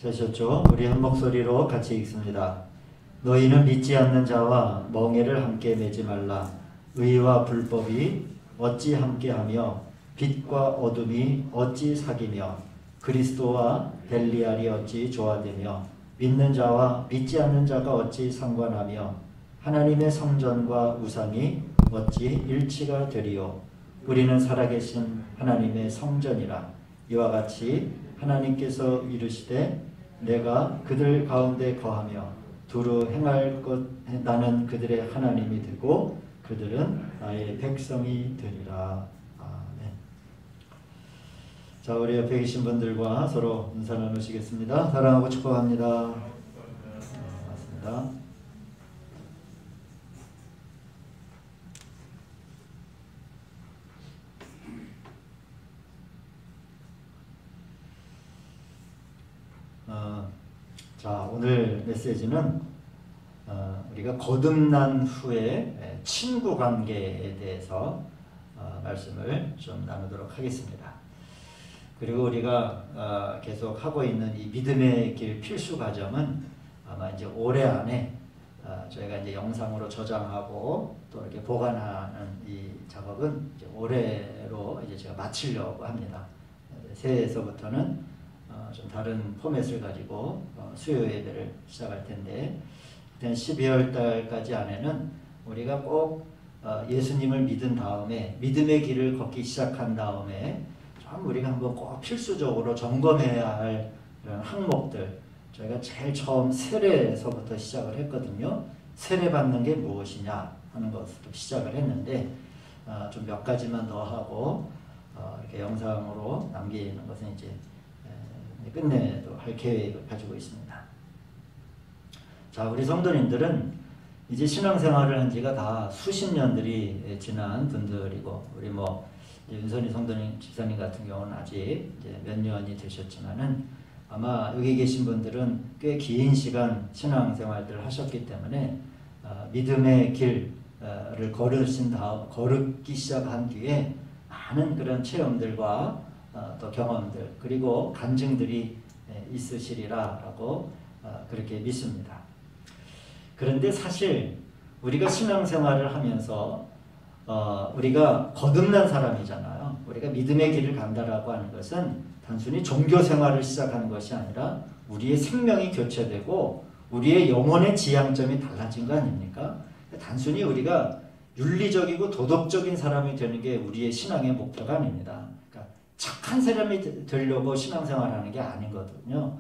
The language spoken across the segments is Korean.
되셨죠? 우리 한 목소리로 같이 읽습니다. 너희는 믿지 않는 자와 멍에를 함께 매지 말라. 의와 불법이 어찌 함께하며 빛과 어둠이 어찌 사귀며 그리스도와 벨리알이 어찌 조화되며 믿는 자와 믿지 않는 자가 어찌 상관하며 하나님의 성전과 우상이 어찌 일치가 되리요. 우리는 살아계신 하나님의 성전이라. 이와 같이 하나님께서 이르시되 내가 그들 가운데 거하며 두루 행할 것 나는 그들의 하나님이 되고 그들은 나의 백성이 되리라. 아멘. 자, 우리 옆에 계신 분들과 서로 인사 나누시겠습니다. 사랑하고 축복합니다. 맞습니다. 자, 오늘 메시지는 우리가 거듭난 후에 친구 관계에 대해서 말씀을 좀 나누도록 하겠습니다. 그리고 우리가 계속 하고 있는 이 믿음의 길 필수 과정은 아마 이제 올해 안에 저희가 이제 영상으로 저장하고 또 이렇게 보관하는 이 작업은 이제 올해로 이제 제가 마치려고 합니다. 새해에서부터는 좀 다른 포맷을 가지고 수요 예배를 시작할 텐데, 12월 달까지 안에는 우리가 꼭 예수님을 믿은 다음에 믿음의 길을 걷기 시작한 다음에 좀 우리가 한번 꼭 필수적으로 점검해야 할 이런 항목들, 저희가 제일 처음 세례에서부터 시작을 했거든요. 세례 받는 게 무엇이냐 하는 것부터 시작을 했는데 좀 몇 가지만 더 하고 이렇게 영상으로 남기는 것은 이제 끝내도 할 계획을 가지고 있습니다. 자, 우리 성도님들은 이제 신앙생활을 한 지가 다 수십 년들이 지난 분들이고, 우리 뭐 윤선희 성도님, 집사님 같은 경우는 아직 이제 몇 년이 되셨지만은 아마 여기 계신 분들은 꽤 긴 시간 신앙생활들을 하셨기 때문에 믿음의 길을 걸기 시작한 뒤에 많은 그런 체험들과 또 경험들 그리고 간증들이 있으시리라라고 그렇게 믿습니다. 그런데 사실 우리가 신앙생활을 하면서 우리가 거듭난 사람이잖아요. 우리가 믿음의 길을 간다라고 하는 것은 단순히 종교생활을 시작하는 것이 아니라 우리의 생명이 교체되고 우리의 영혼의 지향점이 달라진 거 아닙니까? 단순히 우리가 윤리적이고 도덕적인 사람이 되는 게 우리의 신앙의 목표가 아닙니다. 착한 사람이 되려고 신앙생활하는 게 아니거든요.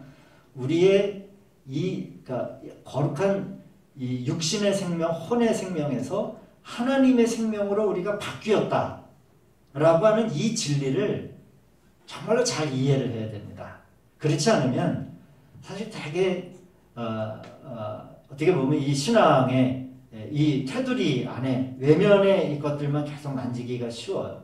우리의 그러니까 거룩한 이 육신의 생명, 혼의 생명에서 하나님의 생명으로 우리가 바뀌었다라고 하는 이 진리를 정말로 잘 이해를 해야 됩니다. 그렇지 않으면 사실 되게 어떻게 보면 이 신앙의 이 테두리 안에 외면의 것들만 계속 만지기가 쉬워요.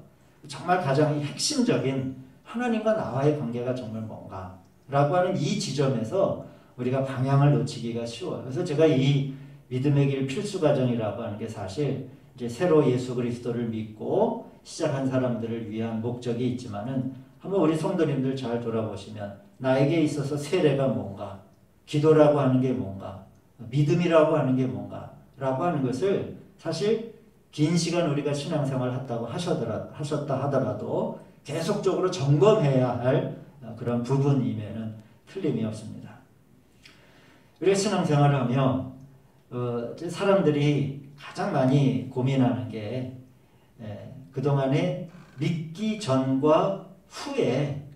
정말 가장 핵심적인 하나님과 나와의 관계가 정말 뭔가 라고 하는 이 지점에서 우리가 방향을 놓치기가 쉬워요. 그래서 제가 이 믿음의 길 필수 과정이라고 하는 게 사실 이제 새로 예수 그리스도를 믿고 시작한 사람들을 위한 목적이 있지만은 한번 우리 성도님들 잘 돌아보시면 나에게 있어서 세례가 뭔가, 기도라고 하는 게 뭔가, 믿음이라고 하는 게 뭔가 라고 하는 것을 사실 긴 시간 우리가 신앙생활 하셨다 하더라도 계속적으로 점검해야 할 그런 부분임에는 틀림이 없습니다. 우리가 신앙생활을 하며 사람들이 가장 많이 고민하는 게 그동안에 믿기 전과 후에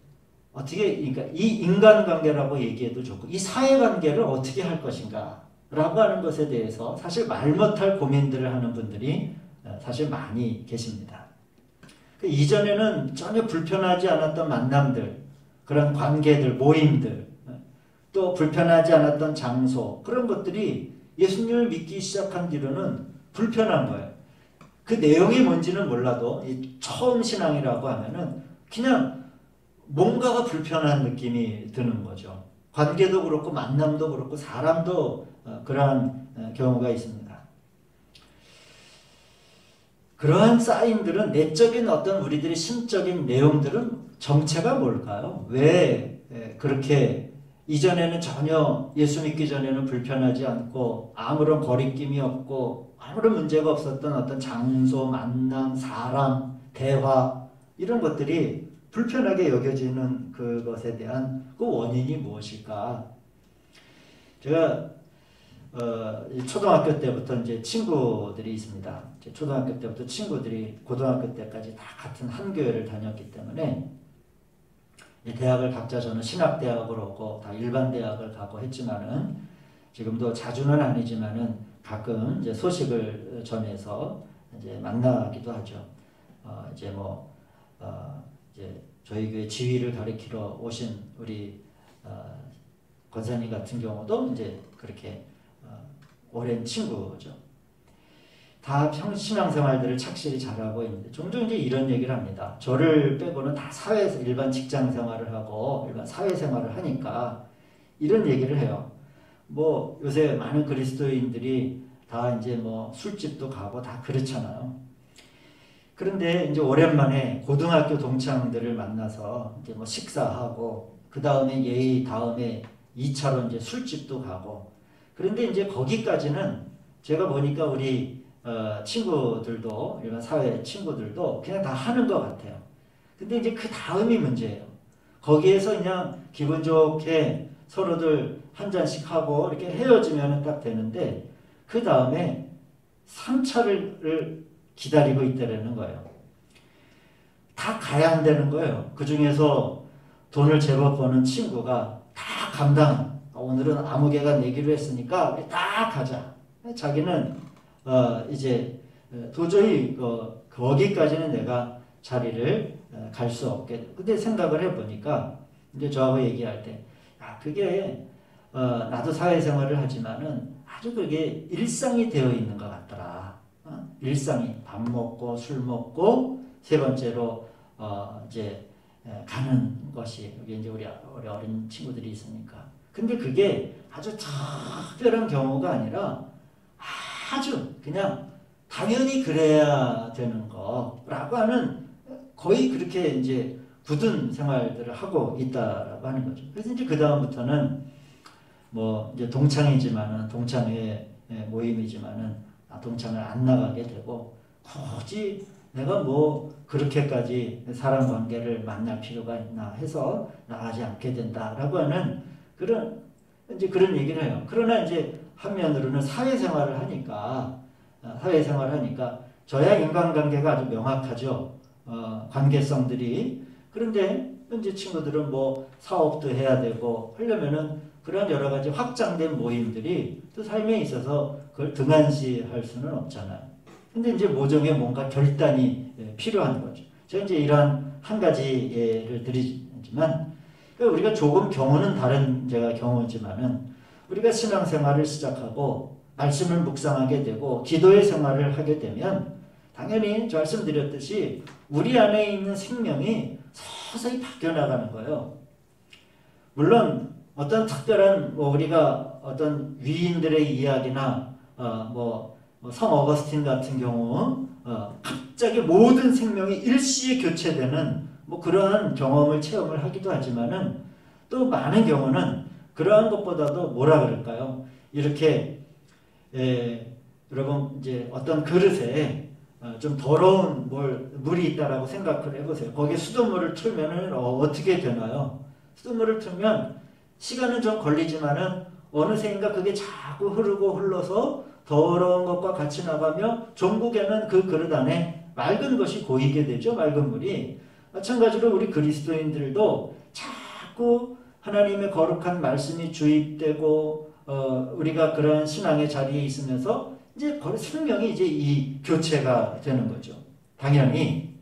어떻게, 그러니까 이 인간관계라고 얘기해도 좋고 이 사회관계를 어떻게 할 것인가 라고 하는 것에 대해서 사실 말 못할 고민들을 하는 분들이 사실 많이 계십니다. 이전에는 전혀 불편하지 않았던 만남들, 그런 관계들, 모임들, 또 불편하지 않았던 장소, 그런 것들이 예수님을 믿기 시작한 뒤로는 불편한 거예요. 그 내용이 뭔지는 몰라도 처음 신앙이라고 하면은 그냥 뭔가가 불편한 느낌이 드는 거죠. 관계도 그렇고 만남도 그렇고 사람도 그러한 경우가 있습니다. 그러한 사인들은 내적인 어떤 우리들의 심적인 내용들은 정체가 뭘까요? 왜 그렇게 이전에는 전혀 예수 믿기 전에는 불편하지 않고 아무런 거리낌이 없고 아무런 문제가 없었던 어떤 장소, 만남, 사람, 대화 이런 것들이 불편하게 여겨지는 그것에 대한 그 원인이 무엇일까? 제가 초등학교 때부터 이제 친구들이 있습니다. 초등학교 때부터 친구들이 고등학교 때까지 다 같은 한 교회를 다녔기 때문에 대학을 각자 저는 신학대학으로 오고 다 일반 대학을 가고 했지만은 지금도 자주는 아니지만은 가끔 이제 소식을 전해서 이제 만나기도 하죠. 이제 이제 저희 교회 지휘를 가리키러 오신 우리 권사님 같은 경우도 이제 그렇게 오랜 친구죠. 다 신앙생활들을 착실히 잘하고 있는데 종종 이제 이런 얘기를 합니다. 저를 빼고는 다 사회에서 일반 직장생활을 하고 일반 사회생활을 하니까 이런 얘기를 해요. 뭐 요새 많은 그리스도인들이 다 이제 뭐 술집도 가고 다 그렇잖아요. 그런데 이제 오랜만에 고등학교 동창들을 만나서 이제 뭐 식사하고 그 다음에 예의 다음에 2차로 이제 술집도 가고 그런데 이제 거기까지는 제가 보니까 우리 친구들도 일반 사회 친구들도 그냥 다 하는 것 같아요. 근데 이제 그 다음이 문제예요. 거기에서 그냥 기분 좋게 서로들 한 잔씩 하고 이렇게 헤어지면 딱 되는데 그 다음에 3차를 기다리고 있다라는 거예요. 다 가야 한다는 거예요. 그 중에서 돈을 제법 버는 친구가 다 오늘은 아무개가 내기로 했으니까 우리 딱 가자. 자기는 이제 도저히 거기까지는 내가 자리를 갈 수 없게. 근데 생각을 해보니까 이제 저하고 얘기할 때, 그게 나도 사회생활을 하지만은 아주 그게 일상이 되어 있는 것 같더라. 일상이 밥 먹고 술 먹고 세 번째로 이제 가는 것이 여기 이제 우리 어린 친구들이 있으니까. 근데 그게 아주 특별한 경우가 아니라 아주 그냥 당연히 그래야 되는 거라고 하는 거의 그렇게 이제 굳은 생활들을 하고 있다라고 하는 거죠. 그래서 이제 그 다음부터는 뭐 이제 동창이지만은 동창회 모임이지만은 동창을 안 나가게 되고 굳이 내가 뭐 그렇게까지 사람 관계를 만날 필요가 있나 해서 나가지 않게 된다라고 하는 그런 얘기를 해요. 그러나 이제 한면으로는 사회생활을 하니까 저야 인간관계가 아주 명확하죠. 관계성들이. 그런데 현재 친구들은 뭐 사업도 해야 되고 하려면은 그런 여러 가지 확장된 모임들이 또 삶에 있어서 그걸 등한시할 수는 없잖아요. 근데 이제 모종의 뭔가 결단이 필요한 거죠. 제가 이제 이러한 한 가지 예를 드리지만, 우리가 조금 경우는 다른 제가 경우지만은, 우리가 신앙생활을 시작하고 말씀을 묵상하게 되고 기도의 생활을 하게 되면 당연히 저 말씀드렸듯이 우리 안에 있는 생명이 서서히 바뀌어 나가는 거예요. 물론 어떤 특별한 우리가 어떤 위인들의 이야기나 성 어거스틴 같은 경우 갑자기 모든 생명이 일시에 교체되는 그러한 경험을 체험을 하기도 하지만은 또 많은 경우는 그러한 것보다도 뭐라 그럴까요? 이렇게 여러분 이제 어떤 그릇에 좀 더러운 물이 있다라고 생각을 해보세요. 거기에 수돗물을 틀면은 어떻게 되나요? 수돗물을 틀면 시간은 좀 걸리지만은 어느새인가 그게 자꾸 흐르고 흘러서 더러운 것과 같이 나가며 종국에는 그 그릇 안에 맑은 것이 고이게 되죠. 맑은 물이. 마찬가지로 우리 그리스도인들도 자꾸 하나님의 거룩한 말씀이 주입되고 우리가 그런 신앙의 자리에 있으면서 이제 생명이 이제 이 교체가 되는 거죠. 당연히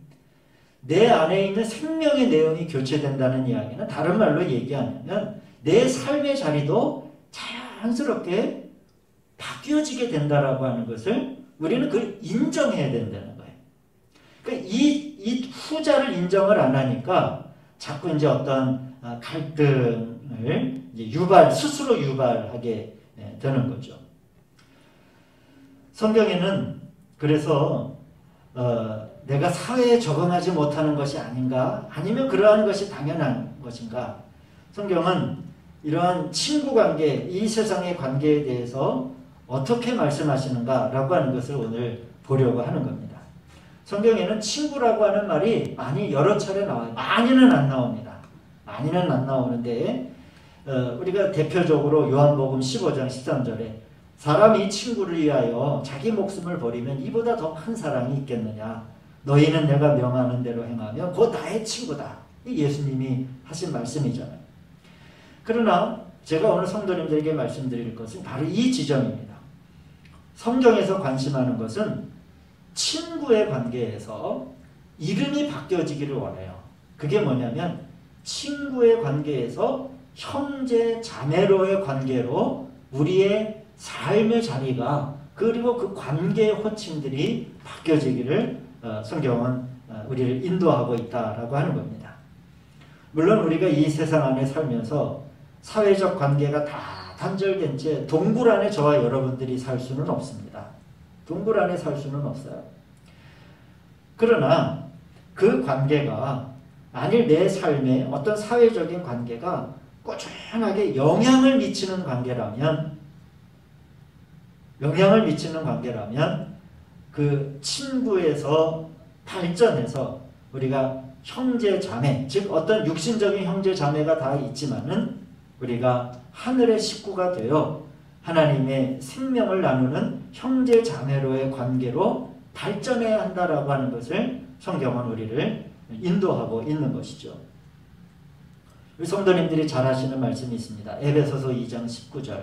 내 안에 있는 생명의 내용이 교체된다는 이야기는 다른 말로 얘기하면 내 삶의 자리도 자연스럽게 바뀌어지게 된다라고 하는 것을 우리는 그걸 인정해야 된다는 거예요. 그러니까 이 후자를 인정을 안 하니까 자꾸 이제 어떤 갈등을 이제 스스로 유발하게 되는 거죠. 성경에는 그래서 내가 사회에 적응하지 못하는 것이 아닌가? 아니면 그러한 것이 당연한 것인가? 성경은 이러한 친구 관계, 이 세상의 관계에 대해서 어떻게 말씀하시는가라고 하는 것을 오늘 보려고 하는 겁니다. 성경에는 친구라고 하는 말이 여러 차례 나와요. 많이는 안 나옵니다. 많이는 안 나오는데 우리가 대표적으로 요한복음 15장 13절에 사람이 친구를 위하여 자기 목숨을 버리면 이보다 더 큰 사랑이 있겠느냐. 너희는 내가 명하는 대로 행하면 곧 나의 친구다. 이 예수님이 하신 말씀이잖아요. 그러나 제가 오늘 성도님들에게 말씀드릴 것은 바로 이 지점입니다. 성경에서 관심하는 것은 친구의 관계에서 이름이 바뀌어지기를 원해요. 그게 뭐냐면 친구의 관계에서 형제 자매로의 관계로 우리의 삶의 자리가 그리고 그 관계의 호칭들이 바뀌어지기를 성경은 우리를 인도하고 있다라고 하는 겁니다. 물론 우리가 이 세상 안에 살면서 사회적 관계가 다 단절된 채 동굴 안에 저와 여러분들이 살 수는 없습니다. 동굴 안에 살 수는 없어요. 그러나 그 관계가 만일 내 삶에 어떤 사회적인 관계가 꾸준하게 영향을 미치는 관계라면 그 친구에서 발전해서 우리가 형제 자매, 즉 어떤 육신적인 형제 자매가 다 있지만은 우리가 하늘의 식구가 되어 하나님의 생명을 나누는 형제 자매로의 관계로 발전해야 한다라고 하는 것을 성경은 우리를 인도하고 있는 것이죠. 우리 성도님들이 잘 아시는 말씀이 있습니다. 에베소서 2장 19절.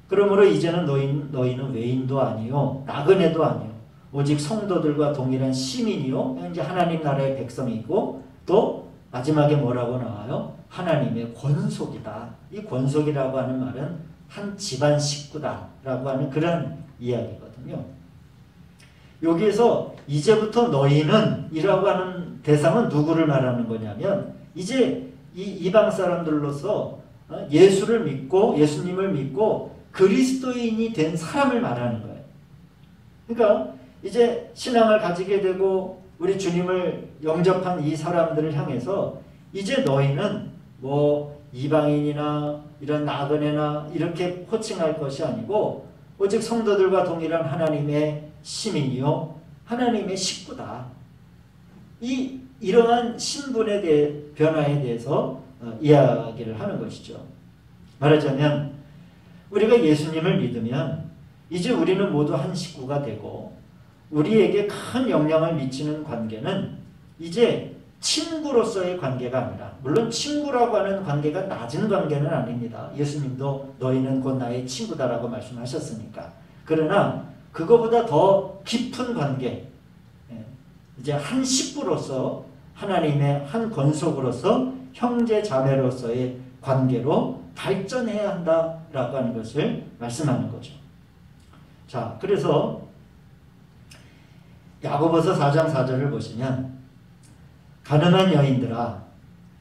그러므로 이제는 너희는 외인도 아니요 나그네도 아니요 오직 성도들과 동일한 시민이요 이제 하나님 나라의 백성이고 또 마지막에 뭐라고 나와요? 하나님의 권속이다. 이 권속이라고 하는 말은 한 집안 식구다라고 하는 그런 이야기거든요. 여기에서 이제부터 너희는 이라고 하는 대상은 누구를 말하는 거냐면 이제 이 이방 사람들로서 예수를 믿고 예수님을 믿고 그리스도인이 된 사람을 말하는 거예요. 그러니까 이제 신앙을 가지게 되고 우리 주님을 영접한 이 사람들을 향해서 이제 너희는 뭐 이방인이나 이런 나그네나 이렇게 호칭할 것이 아니고 오직 성도들과 동일한 하나님의 시민이요 하나님의 식구다. 이러한 신분에 대해 변화에 대해서 이야기를 하는 것이죠. 말하자면 우리가 예수님을 믿으면 이제 우리는 모두 한 식구가 되고 우리에게 큰 영향을 미치는 관계는 이제 친구로서의 관계가 아니라 물론 친구라고 하는 관계가 낮은 관계는 아닙니다. 예수님도 너희는 곧 나의 친구다라고 말씀하셨으니까. 그러나 그거보다 더 깊은 관계 이제 한 식구로서 하나님의 한 권속으로서 형제 자매로서의 관계로 발전해야 한다라고 하는 것을 말씀하는 거죠. 자, 그래서 야고보서 4장 4절을 보시면 가늠한 여인들아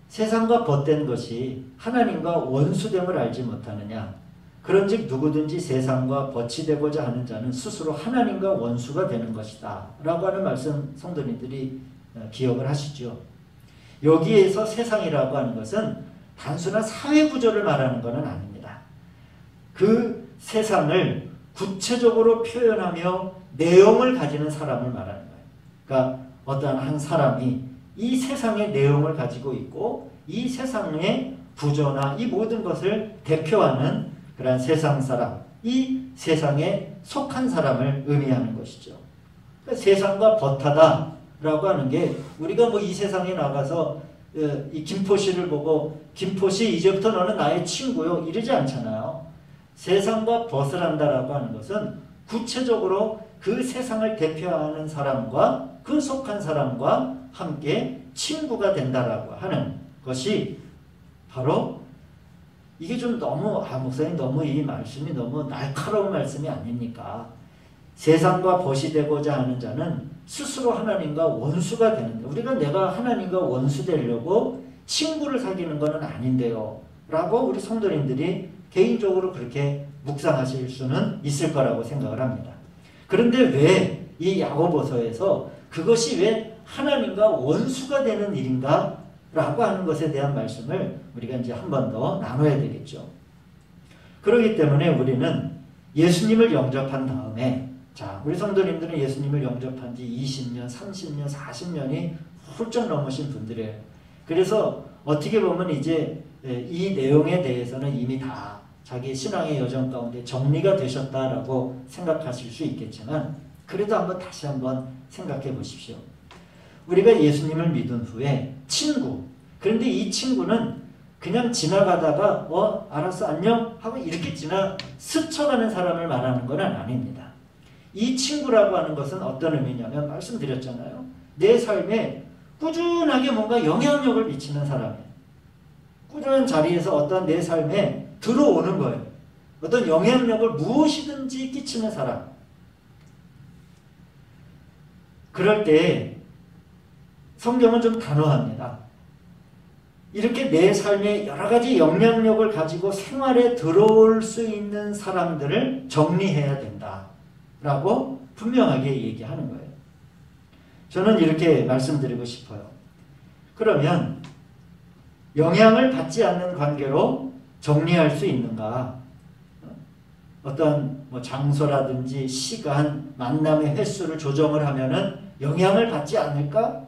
세상과 벗된 것이 하나님과 원수됨을 알지 못하느냐 그런즉 누구든지 세상과 벗이 되고자 하는 자는 스스로 하나님과 원수가 되는 것이다 라고 하는 말씀 성도님들이 기억을 하시죠. 여기에서 세상이라고 하는 것은 단순한 사회 구조를 말하는 것은 아닙니다. 그 세상을 구체적으로 표현하며 내용을 가지는 사람을 말하는 거예요. 그러니까 어떤 한 사람이 이 세상의 내용을 가지고 있고 이 세상의 구조나 이 모든 것을 대표하는 그런 세상 사람, 이 세상에 속한 사람을 의미하는 것이죠. 그러니까 세상과 벗하다라고 하는 게 우리가 뭐 이 세상에 나가서 이 김포시를 보고 김포시 이제부터 너는 나의 친구요 이러지 않잖아요. 세상과 벗어난다라고 하는 것은 구체적으로 그 세상을 대표하는 사람과 그 속한 사람과 함께 친구가 된다라고 하는 것이 바로 이게 좀 너무 목사님 너무 이 말씀이 너무 날카로운 말씀이 아닙니까? 세상과 벗이 되고자 하는 자는 스스로 하나님과 원수가 되는데 우리가 내가 하나님과 원수 되려고 친구를 사귀는 것은 아닌데요 라고 우리 성도님들이 개인적으로 그렇게 묵상하실 수는 있을 거라고 생각을 합니다. 그런데 왜 이 야고보서에서 그것이 왜 하나님과 원수가 되는 일인가 라고 하는 것에 대한 말씀을 우리가 이제 한 번 더 나눠야 되겠죠. 그렇기 때문에 우리는 예수님을 영접한 다음에, 자, 우리 성도님들은 예수님을 영접한 지 20년, 30년, 40년이 훌쩍 넘으신 분들이에요. 그래서 어떻게 보면 이제 이 내용에 대해서는 이미 다 자기 신앙의 여정 가운데 정리가 되셨다라고 생각하실 수 있겠지만, 그래도 다시 한번 생각해 보십시오. 우리가 예수님을 믿은 후에 친구, 그런데 이 친구는 그냥 지나가다가 알았어 안녕 하고 이렇게 스쳐가는 사람을 말하는 건 아닙니다. 이 친구라고 하는 것은 어떤 의미냐면, 말씀드렸잖아요. 내 삶에 꾸준하게 뭔가 영향력을 미치는 사람이에요. 꾸준한 자리에서 어떤 내 삶에 들어오는 거예요. 어떤 영향력을 무엇이든지 끼치는 사람. 그럴 때 성경은 좀 단호합니다. 이렇게 내 삶에 여러 가지 영향력을 가지고 생활에 들어올 수 있는 사람들을 정리해야 된다라고 분명하게 얘기하는 거예요. 저는 이렇게 말씀드리고 싶어요. 그러면 영향을 받지 않는 관계로 정리할 수 있는가? 어떤 장소라든지 시간, 만남의 횟수를 조정을 하면은 영향을 받지 않을까?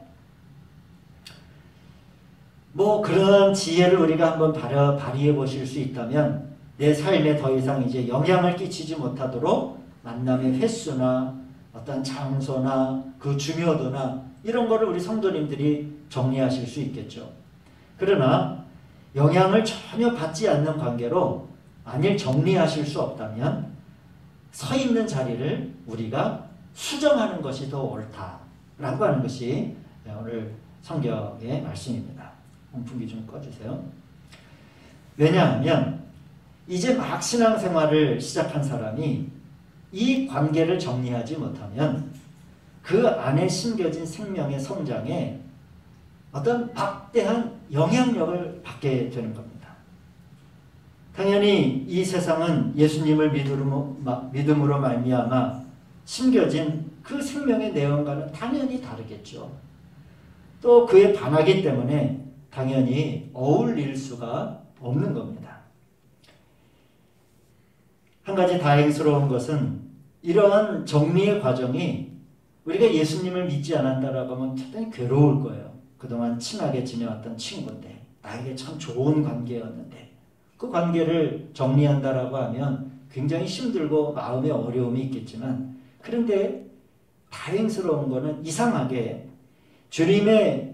그런 지혜를 우리가 한번 발휘해 보실 수 있다면, 내 삶에 더 이상 이제 영향을 끼치지 못하도록 만남의 횟수나 어떤 장소나 그 중요도나 이런 거를 우리 성도님들이 정리하실 수 있겠죠. 그러나 영향을 전혀 받지 않는 관계로 만일 정리하실 수 없다면 서 있는 자리를 우리가 수정하는 것이 더 옳다라고 하는 것이 오늘 성경의 말씀입니다. 온풍기 좀 꺼주세요. 왜냐하면 이제 막 신앙생활을 시작한 사람이 이 관계를 정리하지 못하면 그 안에 심겨진 생명의 성장에 어떤 막대한 영향력을 받게 되는 겁니다. 당연히 이 세상은 예수님을 믿음으로 말미암아 심겨진 그 생명의 내용과는 당연히 다르겠죠. 또 그에 반하기 때문에 당연히 어울릴 수가 없는 겁니다. 한 가지 다행스러운 것은 이러한 정리의 과정이 우리가 예수님을 믿지 않았다라고 하면 대단히 괴로울 거예요. 그동안 친하게 지내왔던 친구인데, 나에게 참 좋은 관계였는데, 그 관계를 정리한다라고 하면 굉장히 힘들고 마음의 어려움이 있겠지만, 그런데 다행스러운 거는 이상하게 주님의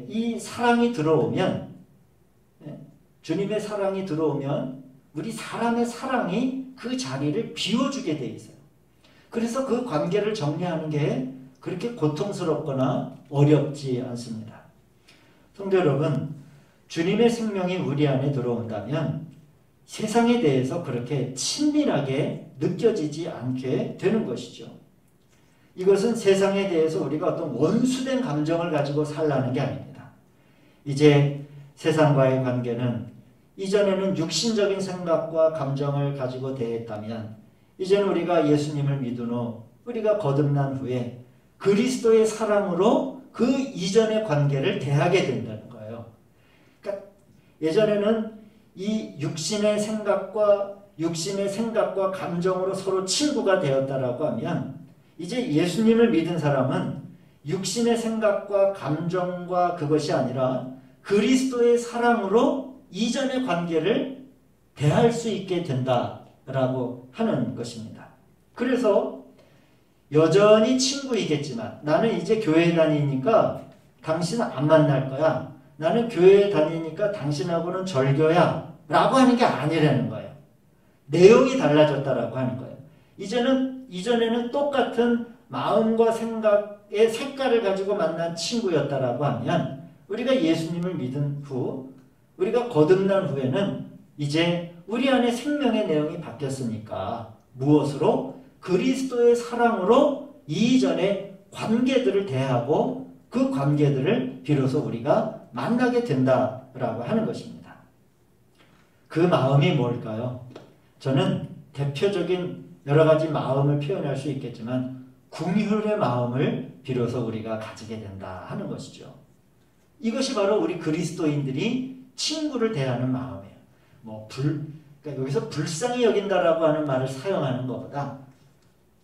이 사랑이 들어오면, 주님의 사랑이 들어오면 우리 사람의 사랑이 그 자리를 비워주게 돼 있어요. 그래서 그 관계를 정리하는 게 그렇게 고통스럽거나 어렵지 않습니다. 성도 여러분, 주님의 생명이 우리 안에 들어온다면 세상에 대해서 그렇게 친밀하게 느껴지지 않게 되는 것이죠. 이것은 세상에 대해서 우리가 어떤 원수된 감정을 가지고 살라는 게 아닙니다. 이제 세상과의 관계는 이전에는 육신적인 생각과 감정을 가지고 대했다면, 이제는 우리가 예수님을 믿은 후, 우리가 거듭난 후에 그리스도의 사랑으로 그 이전의 관계를 대하게 된다는 거예요. 그러니까 예전에는 이 육신의 생각과 감정으로 서로 친구가 되었다라고 하면, 이제 예수님을 믿은 사람은 육신의 생각과 감정과 그것이 아니라 그리스도의 사랑으로 이전의 관계를 대할 수 있게 된다라고 하는 것입니다. 그래서 여전히 친구이겠지만, 나는 이제 교회에 다니니까 당신 안 만날 거야, 나는 교회에 다니니까 당신하고는 절교야 라고 하는 게 아니라는 거예요. 내용이 달라졌다라고 하는 거예요. 이전에는 똑같은 마음과 생각의 색깔을 가지고 만난 친구였다라고 하면, 우리가 예수님을 믿은 후, 우리가 거듭난 후에는 이제 우리 안에 생명의 내용이 바뀌었으니까 무엇으로? 그리스도의 사랑으로 이전의 관계들을 대하고 그 관계들을 비로소 우리가 만나게 된다라고 하는 것입니다. 그 마음이 뭘까요? 저는 대표적인 여러 가지 마음을 표현할 수 있겠지만 궁휼의 마음을 비로소 우리가 가지게 된다 하는 것이죠. 이것이 바로 우리 그리스도인들이 친구를 대하는 마음이에요. 그러니까 여기서 불쌍히 여긴다라고 하는 말을 사용하는 것보다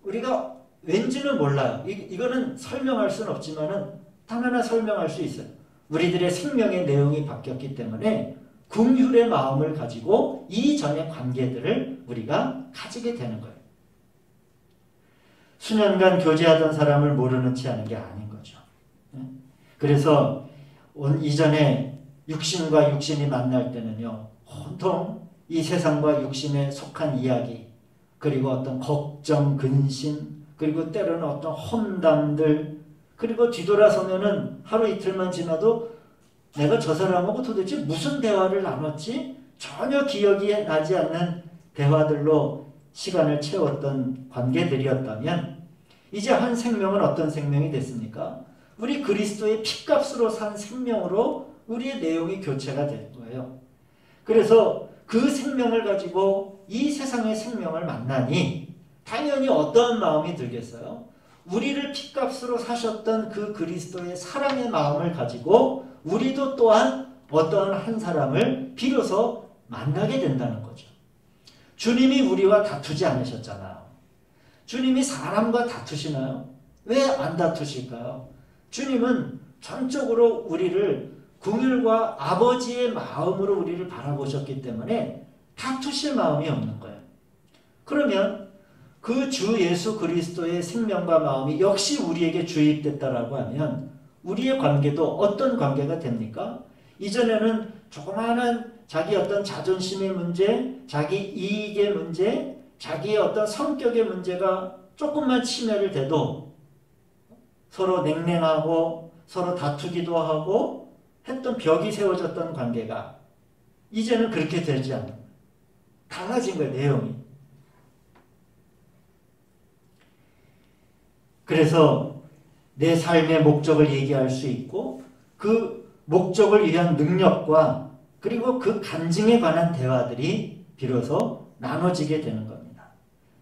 우리가 왠지는 몰라요. 이거는 설명할 수는 없지만은 단 하나 설명할 수 있어요. 우리들의 생명의 내용이 바뀌었기 때문에 긍휼의 마음을 가지고 이전의 관계들을 우리가 가지게 되는 거예요. 수년간 교제하던 사람을 모르는 체 하는 게 아닌 거죠. 그래서 이전에 육신과 육신이 만날 때는요, 온통 이 세상과 육신에 속한 이야기, 그리고 어떤 걱정, 근심, 그리고 때로는 어떤 험담들, 그리고 뒤돌아서면은 하루 이틀만 지나도 내가 저 사람하고 도대체 무슨 대화를 나눴지? 전혀 기억이 나지 않는 대화들로 시간을 채웠던 관계들이었다면 이제 한 생명은 어떤 생명이 됐습니까? 우리 그리스도의 피값으로 산 생명으로 우리의 내용이 교체가 된 거예요. 그래서 그 생명을 가지고 이 세상의 생명을 만나니 당연히 어떠한 마음이 들겠어요? 우리를 피값으로 사셨던 그 그리스도의 사랑의 마음을 가지고 우리도 또한 어떠한 한 사람을 비로소 만나게 된다는 거죠. 주님이 우리와 다투지 않으셨잖아요. 주님이 사람과 다투시나요? 왜 안 다투실까요? 주님은 전적으로 우리를 긍휼과 아버지의 마음으로 우리를 바라보셨기 때문에 다투실 마음이 없는 거예요. 그러면 그 주 예수 그리스도의 생명과 마음이 역시 우리에게 주입됐다라고 하면 우리의 관계도 어떤 관계가 됩니까? 이전에는 조그마한 자기 어떤 자존심의 문제, 자기 이익의 문제, 자기의 어떤 성격의 문제가 조금만 침해를 돼도 서로 냉랭하고 서로 다투기도 하고 했던 벽이 세워졌던 관계가 이제는 그렇게 되지 않아요. 달라진 거예요, 내용이. 그래서 내 삶의 목적을 얘기할 수 있고 그 목적을 위한 능력과 그리고 그 간증에 관한 대화들이 비로소 나눠지게 되는 겁니다.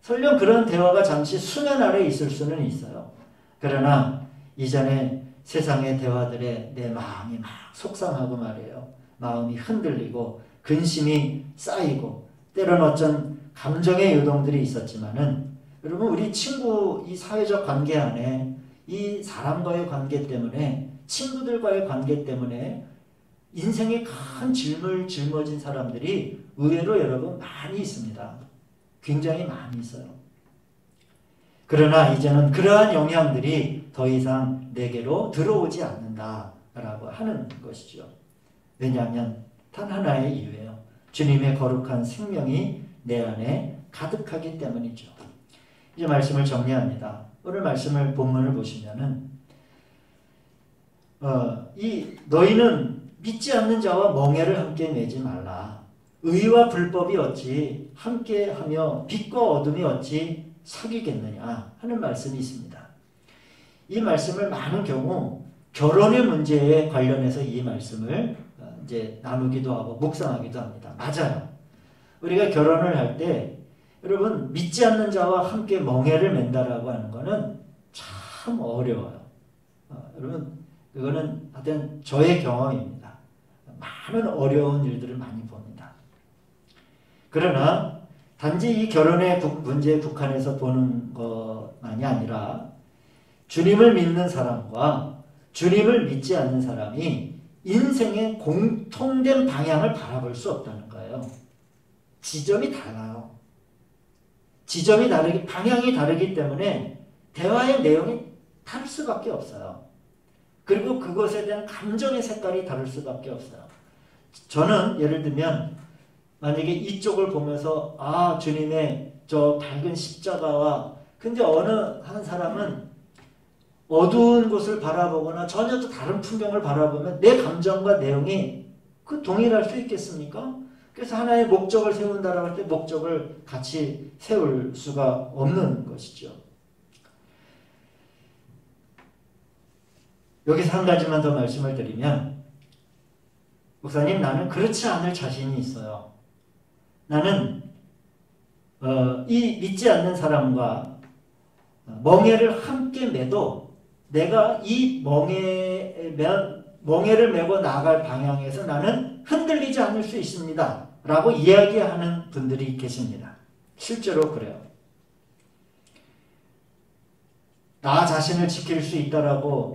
설령 그런 대화가 잠시 수면 아래 있을 수는 있어요. 그러나 이전에 세상의 대화들에 내 마음이 막 속상하고 말이에요. 마음이 흔들리고 근심이 쌓이고 때로는 어떤 감정의 요동들이 있었지만은 여러분 우리 친구 이 사회적 관계 안에 이 사람과의 관계 때문에 친구들과의 관계 때문에 인생에 큰 짐을 짊어진 사람들이 의외로 여러분 많이 있습니다. 굉장히 많이 있어요. 그러나 이제는 그러한 영향들이 더 이상 내게로 들어오지 않는다라고 하는 것이죠. 왜냐하면 단 하나의 이유예요. 주님의 거룩한 생명이 내 안에 가득하기 때문이죠. 이제 말씀을 정리합니다. 오늘 말씀을 본문을 보시면은 너희는 믿지 않는 자와 멍에를 함께 매지 말라. 의와 불법이 어찌 함께하며 빛과 어둠이 어찌 사귀겠느냐 하는 말씀이 있습니다. 이 말씀을 많은 경우 결혼의 문제에 관련해서 이 말씀을 이제 나누기도 하고 묵상하기도 합니다. 맞아요. 우리가 결혼을 할 때 여러분 믿지 않는 자와 함께 멍에를 맨다라고 하는 거는 참 어려워요. 여러분 그거는 하여튼 저의 경험입니다. 많은 어려운 일들을 많이 봅니다. 그러나 단지 이 결혼의 문제에 국한해서 보는 것만이 아니라 주님을 믿는 사람과 주님을 믿지 않는 사람이 인생의 공통된 방향을 바라볼 수 없다는 거예요. 지점이 달라요. 지점이 다르기, 방향이 다르기 때문에 대화의 내용이 다를 수밖에 없어요. 그리고 그것에 대한 감정의 색깔이 다를 수밖에 없어요. 저는 예를 들면 만약에 이쪽을 보면서 주님의 저 밝은 십자가와 근데 어느 한 사람은 어두운 곳을 바라보거나 전혀 또 다른 풍경을 바라보면 내 감정과 내용이 동일할 수 있겠습니까? 그래서 하나의 목적을 세운다라고 할 때 목적을 같이 세울 수가 없는 것이죠. 여기서 한 가지만 더 말씀을 드리면 목사님 나는 그렇지 않을 자신이 있어요. 나는 이 믿지 않는 사람과 멍에를 함께 매도 내가 이 멍에에 멍에를 메고 나아갈 방향에서 나는 흔들리지 않을 수 있습니다. 라고 이야기하는 분들이 계십니다. 실제로 그래요. 나 자신을 지킬 수 있다라고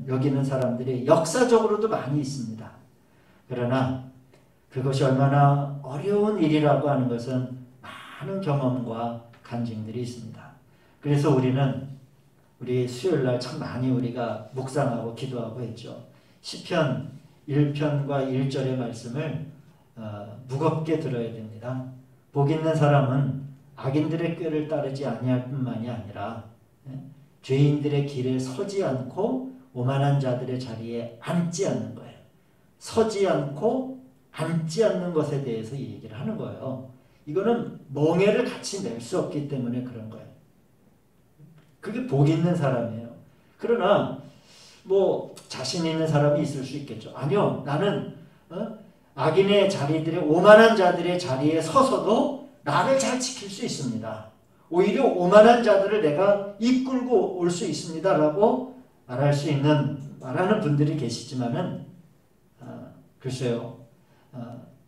여기는 사람들이 역사적으로도 많이 있습니다. 그러나 그것이 얼마나 어려운 일이라고 하는 것은 많은 경험과 간증들이 있습니다. 그래서 우리 수요일날 참 많이 우리가 묵상하고 기도하고 했죠. 시편 1편과 1절의 말씀을 무겁게 들어야 됩니다. 복 있는 사람은 악인들의 꾀를 따르지 아니할 뿐만이 아니라 죄인들의 길에 서지 않고 오만한 자들의 자리에 앉지 않는 거예요. 서지 않고 앉지 않는 것에 대해서 이 얘기를 하는 거예요. 이거는 멍에를 같이 낼 수 없기 때문에 그런 거예요. 그게 복 있는 사람이에요. 그러나 자신 있는 사람이 있을 수 있겠죠. 아니요. 나는 악인의 자리들의 오만한 자들의 자리에 서서도 나를 잘 지킬 수 있습니다. 오히려 오만한 자들을 내가 이끌고 올 수 있습니다. 라고 말하는 분들이 계시지만은 글쎄요.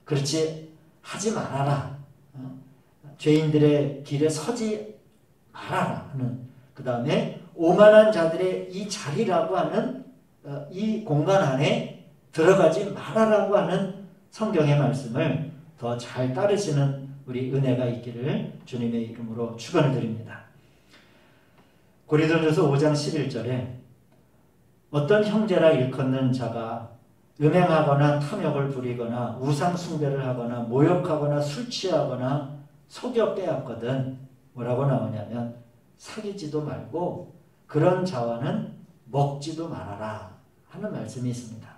그렇지 하지 말아라. 죄인들의 길에 서지 말아라 하는, 그 다음에 오만한 자들의 이 자리라고 하는 이 공간 안에 들어가지 말아라고 하는 성경의 말씀을 더 잘 따르시는 우리 은혜가 있기를 주님의 이름으로 축원을 드립니다. 고린도전서 5장 11절에 어떤 형제라 일컫는 자가 음행하거나 탐욕을 부리거나 우상 숭배를 하거나 모욕하거나 술 취하거나 속여 빼앗거든 뭐라고 나오냐면 사귀지도 말고 그런 자와는 먹지도 말아라 하는 말씀이 있습니다.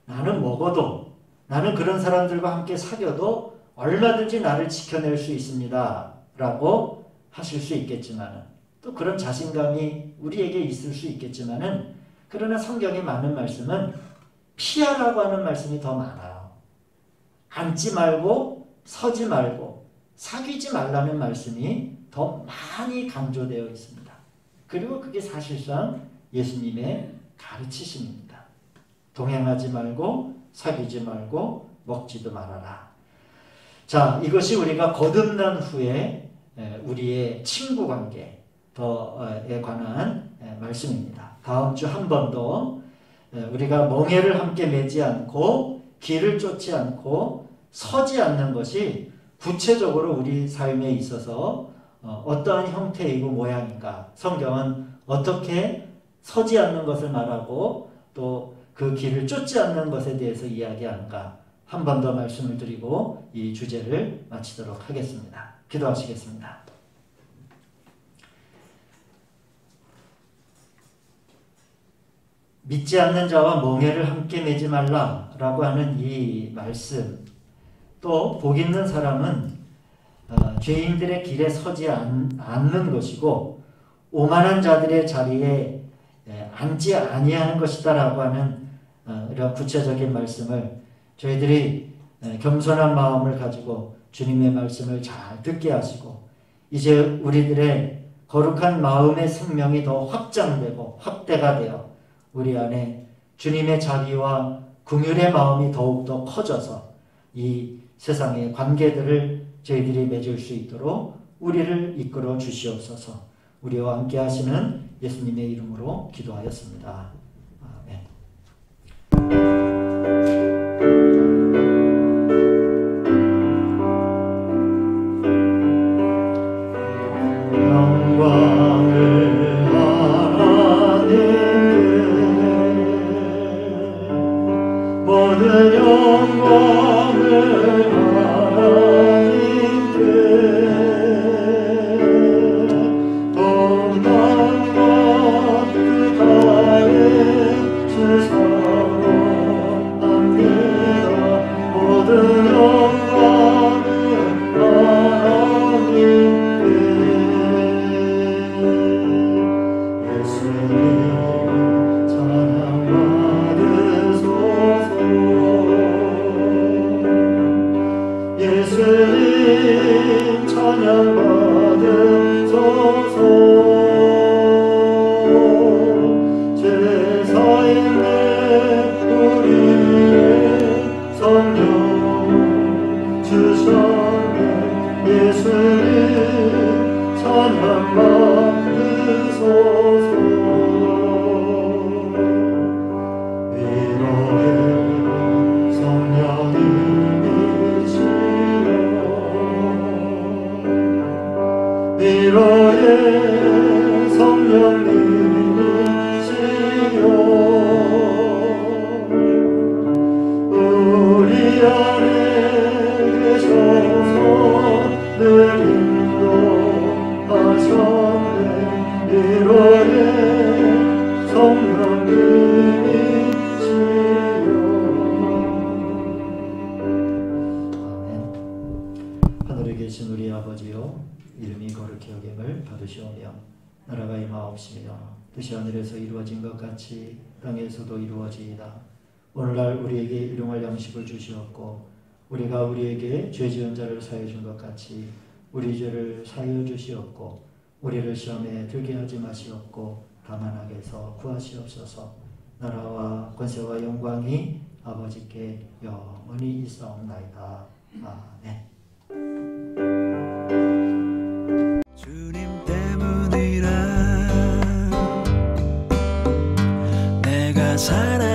나는 먹어도, 나는 그런 사람들과 함께 사귀어도 얼마든지 나를 지켜낼 수 있습니다 라고 하실 수 있겠지만, 또 그런 자신감이 우리에게 있을 수 있겠지만, 그러나 성경에 많은 말씀은 피하라고 하는 말씀이 더 많아요. 앉지 말고 서지 말고 사귀지 말라는 말씀이 더 많이 강조되어 있습니다. 그리고 그게 사실상 예수님의 가르치심입니다. 동행하지 말고 사귀지 말고 먹지도 말아라. 자, 이것이 우리가 거듭난 후에 우리의 친구 관계에 관한 말씀입니다. 다음 주 한 번 더 우리가 멍에를 함께 매지 않고 길을 쫓지 않고 서지 않는 것이 구체적으로 우리 삶에 있어서 어떠한 형태이고 모양인가, 성경은 어떻게 서지 않는 것을 말하고 또 그 길을 쫓지 않는 것에 대해서 이야기하는가, 한 번 더 말씀을 드리고 이 주제를 마치도록 하겠습니다. 기도하시겠습니다. 믿지 않는 자와 멍에를 함께 매지 말라라고 하는 이 말씀, 또 복 있는 사람은 죄인들의 길에 서지 않는 것이고 오만한 자들의 자리에 앉지 아니하는 것이다라고 하는 이런 구체적인 말씀을 저희들이 겸손한 마음을 가지고 주님의 말씀을 잘 듣게 하시고, 이제 우리들의 거룩한 마음의 생명이 더 확장되고 확대가 되어 우리 안에 주님의 자비와 긍휼의 마음이 더욱더 커져서 이 세상의 관계들을 저희들이 맺을 수 있도록 우리를 이끌어 주시옵소서. 우리와 함께 하시는 예수님의 이름으로 기도하였습니다. 아멘. 영광을 하나님께, 모든 영광을 하나님께, 온 땅과 그 달에 성령이시여. 하늘에 계신 우리 아버지여, 이름이 거룩히 여김을 받으시오며 나라가 임하옵시며 뜻이 하늘에서 이루어진 것 같이 땅에서도 이루어지이다. 오늘날 우리에게 일용할 양식을 주시옵고 우리가 우리에게 죄 지은 자를 사하여 준 것 같이 우리 죄를 사하여 주시옵고 우리를 시험에 들게 하지 마시옵고 다만 악에서 구하시옵소서. 나라와 권세와 영광이 아버지께 영원히 있사옵나이다. 아멘. 주님 때문이라 내가 살아